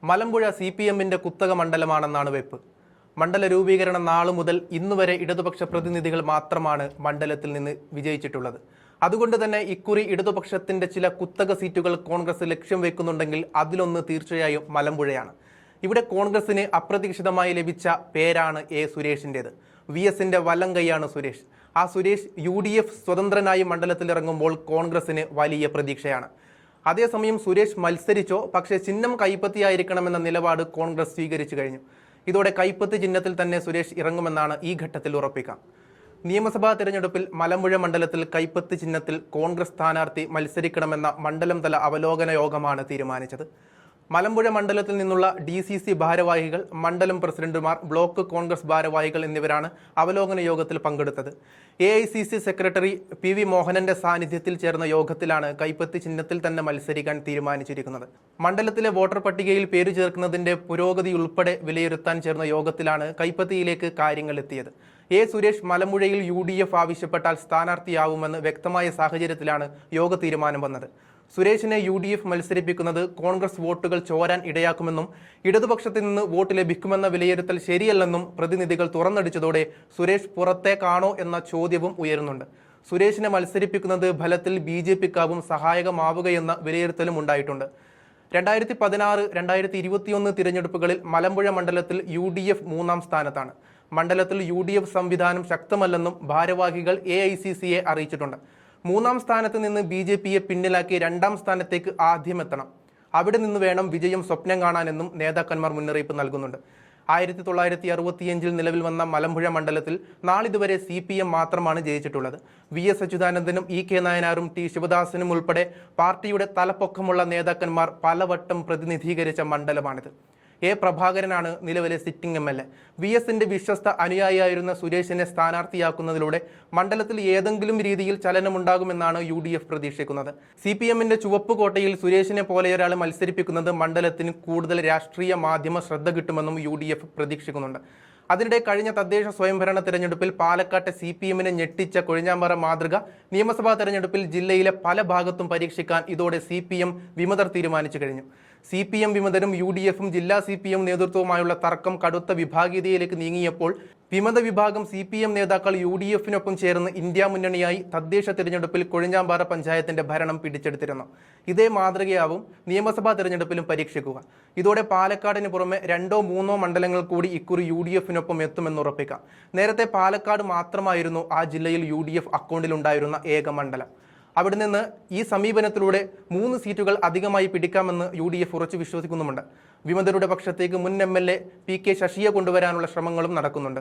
മലമ്പുഴ CPM-ന്റെ കുത്തക മണ്ഡലമാണെന്നാണ് വെപ്പ്. മണ്ഡല രൂപീകരണ നാളു മുതൽ ഇന്നുവരെ ഇടതുപക്ഷ പ്രതിനിധികൾ മാത്രമാണ് മണ്ഡലത്തിൽ നിന്ന് വിജയിച്ചിട്ടുള്ളത്. അതുകൊണ്ട് തന്നെ ഇക്കുറി ഇടതുപക്ഷത്തിന്റെ ചില കുത്തക സീറ്റുകൾ കോൺഗ്രസ് ലക്ഷ്യം വെക്കുന്നുണ്ടെങ്കിൽ അതിലൊന്ന് തീർച്ചയായും മലമ്പുഴയാണ്. ഇവിടെ കോൺഗ്രസിന് അപ്രതീക്ഷിതമായി ലഭിച്ച പേരാണ് സുരേഷിൻ്റേത്. VS-ന്റെ വലം കൈയാണ് സുരേഷ്. ആ സുരേഷ് UDF സ്വതന്ത്രനായി മണ്ഡലത്തിൽ ഇറങ്ങുമ്പോൾ കോൺഗ്രസിന് വലിയ പ്രതീക്ഷയാണ്. അതേസമയം സുരേഷ് മത്സരിച്ചോ, പക്ഷേ ചിഹ്നം കൈപ്പത്തിയായിരിക്കണമെന്ന നിലപാട് കോൺഗ്രസ് സ്വീകരിച്ചു കഴിഞ്ഞു. ഇതോടെ കൈപ്പത്തി ചിഹ്നത്തിൽ തന്നെ സുരേഷ് ഇറങ്ങുമെന്നാണ് ഈ ഘട്ടത്തിൽ ഉറപ്പിക്കാം. നിയമസഭാ തെരഞ്ഞെടുപ്പിൽ മലമ്പുഴ മണ്ഡലത്തിൽ കൈപ്പത്തി ചിഹ്നത്തിൽ കോൺഗ്രസ് സ്ഥാനാർത്ഥി മത്സരിക്കണമെന്ന മണ്ഡലം തല അവലോകന യോഗമാണ് തീരുമാനിച്ചത്. മലമ്പുഴ മണ്ഡലത്തിൽ നിന്നുള്ള DCC ഭാരവാഹികൾ, മണ്ഡലം പ്രസിഡന്റുമാർ, ബ്ലോക്ക് കോൺഗ്രസ് ഭാരവാഹികൾ എന്നിവരാണ് അവലോകന യോഗത്തിൽ പങ്കെടുത്തത്. AICC സെക്രട്ടറി PV മോഹനന്റെ സാന്നിധ്യത്തിൽ ചേർന്ന യോഗത്തിലാണ് കൈപ്പത്തി ചിഹ്നത്തിൽ തന്നെ മത്സരിക്കാൻ തീരുമാനിച്ചിരിക്കുന്നത്. മണ്ഡലത്തിലെ വോട്ടർ പട്ടികയിൽ പേര് ചേർക്കുന്നതിന്റെ പുരോഗതി ഉൾപ്പെടെ വിലയിരുത്താൻ ചേർന്ന യോഗത്തിലാണ് കൈപ്പത്തിയിലേക്ക് കാര്യങ്ങൾ എത്തിയത്. സുരേഷ് മലമ്പുഴയിൽ UDF ആവശ്യപ്പെട്ടാൽ സ്ഥാനാർത്ഥിയാവുമെന്ന് വ്യക്തമായ സാഹചര്യത്തിലാണ് യോഗ തീരുമാനം വന്നത്. സുരേഷിനെ UDF മത്സരിപ്പിക്കുന്നത് കോൺഗ്രസ് വോട്ടുകൾ ചോരാൻ ഇടയാക്കുമെന്നും ഇടതുപക്ഷത്തിൽ നിന്ന് വോട്ട് ലഭിക്കുമെന്ന വിലയിരുത്തൽ ശരിയല്ലെന്നും പ്രതിനിധികൾ തുറന്നടിച്ചതോടെ സുരേഷ് പുറത്തേക്കാണോ എന്ന ചോദ്യവും ഉയരുന്നുണ്ട്. സുരേഷിനെ മത്സരിപ്പിക്കുന്നത് ഫലത്തിൽ BJP-ക്കാവും സഹായകമാവുകയെന്ന വിലയിരുത്തലും ഉണ്ടായിട്ടുണ്ട്. 2016, 2021 തിരഞ്ഞെടുപ്പുകളിൽ മലമ്പുഴ മണ്ഡലത്തിൽ UDF 3-ാം സ്ഥാനത്താണ്. മണ്ഡലത്തിൽ UDF സംവിധാനം ശക്തമല്ലെന്നും ഭാരവാഹികൾ AICC-യെ അറിയിച്ചിട്ടുണ്ട്. 3-ാം സ്ഥാനത്ത് നിന്ന് BJP-യെ പിന്നിലാക്കി 2-ാം സ്ഥാനത്തേക്ക് ആദ്യം എത്തണം. അവിടെ നിന്ന് വേണം വിജയം സ്വപ്നം കാണാനെന്നും നേതാക്കന്മാർ മുന്നറിയിപ്പ് നൽകുന്നുണ്ട്. 1965 നിലവിൽ വന്ന മലമ്പുഴ മണ്ഡലത്തിൽ നാളിതുവരെ CPM മാത്രമാണ് ജയിച്ചിട്ടുള്ളത്. VS അച്യുതാനന്ദനും EK നായനാറും T ശിവദാസനും ഉൾപ്പെടെ പാർട്ടിയുടെ തലപ്പൊക്കമുള്ള നേതാക്കന്മാർ പലവട്ടം പ്രതിനിധീകരിച്ച മണ്ഡലമാണിത്. പ്രഭാകരനാണ് നിലവിലെ സിറ്റിംഗ് MLA. VS-ന്റെ വിശ്വസ്ത അനുയായിയായിരുന്ന സുരേഷിനെ സ്ഥാനാർത്ഥിയാക്കുന്നതിലൂടെ മണ്ഡലത്തിൽ ഏതെങ്കിലും രീതിയിൽ ചലനമുണ്ടാകുമെന്നാണ് UDF പ്രതീക്ഷിക്കുന്നത്. CPM-ന്റെ ചുവപ്പ് കോട്ടയിൽ സുരേഷിനെ പോലെയൊരാളെ മത്സരിപ്പിക്കുന്നത് മണ്ഡലത്തിന് കൂടുതൽ രാഷ്ട്രീയ മാധ്യമ ശ്രദ്ധ കിട്ടുമെന്നും UDF പ്രതീക്ഷിക്കുന്നുണ്ട്. അതിനിടെ കഴിഞ്ഞ തദ്ദേശ സ്വയംഭരണ തെരഞ്ഞെടുപ്പിൽ പാലക്കാട്ടെ CPM-നെ ഞെട്ടിച്ച കൊഴിഞ്ഞാമ്പാറ മാതൃക നിയമസഭാ തെരഞ്ഞെടുപ്പിൽ ജില്ലയിലെ പല ഭാഗത്തും പരീക്ഷിക്കാൻ ഇതോടെ CPM വിമതർ തീരുമാനിച്ചു കഴിഞ്ഞു. CPM വിമതരും UDF-ഉം ജില്ലാ CPM നേതൃത്വവുമായുള്ള തർക്കം കടുത്ത വിഭാഗീയതയിലേക്ക് നീങ്ങിയപ്പോൾ വിമത വിഭാഗം CPM നേതാക്കൾ UDF-നൊപ്പം ചേർന്ന് ഇന്ത്യ മുന്നണിയായി തദ്ദേശ തെരഞ്ഞെടുപ്പിൽ കൊഴിഞ്ഞാമ്പാറ പഞ്ചായത്തിന്റെ ഭരണം പിടിച്ചെടുത്തിരുന്നു. ഇതേ മാതൃകയാവും നിയമസഭാ തെരഞ്ഞെടുപ്പിലും പരീക്ഷിക്കുക. ഇതോടെ പാലക്കാടിന് പുറമെ 2-ഓ 3-ഓ മണ്ഡലങ്ങൾ കൂടി ഇക്കുറി UDF-നൊപ്പം എത്തുമെന്നുറപ്പിക്കാം. നേരത്തെ പാലക്കാട് മാത്രമായിരുന്നു ആ ജില്ലയിൽ UDF അക്കൗണ്ടിലുണ്ടായിരുന്ന ഏക മണ്ഡലം. അവിടെ നിന്ന് ഈ സമീപനത്തിലൂടെ 3 സീറ്റുകൾ അധികമായി പിടിക്കാമെന്ന് UDF ഉറച്ചു വിശ്വസിക്കുന്നുമുണ്ട്. വിമതരുടെ പക്ഷത്തേക്ക് മുൻ MLA PK ശശിയെ കൊണ്ടുവരാനുള്ള ശ്രമങ്ങളും നടക്കുന്നുണ്ട്.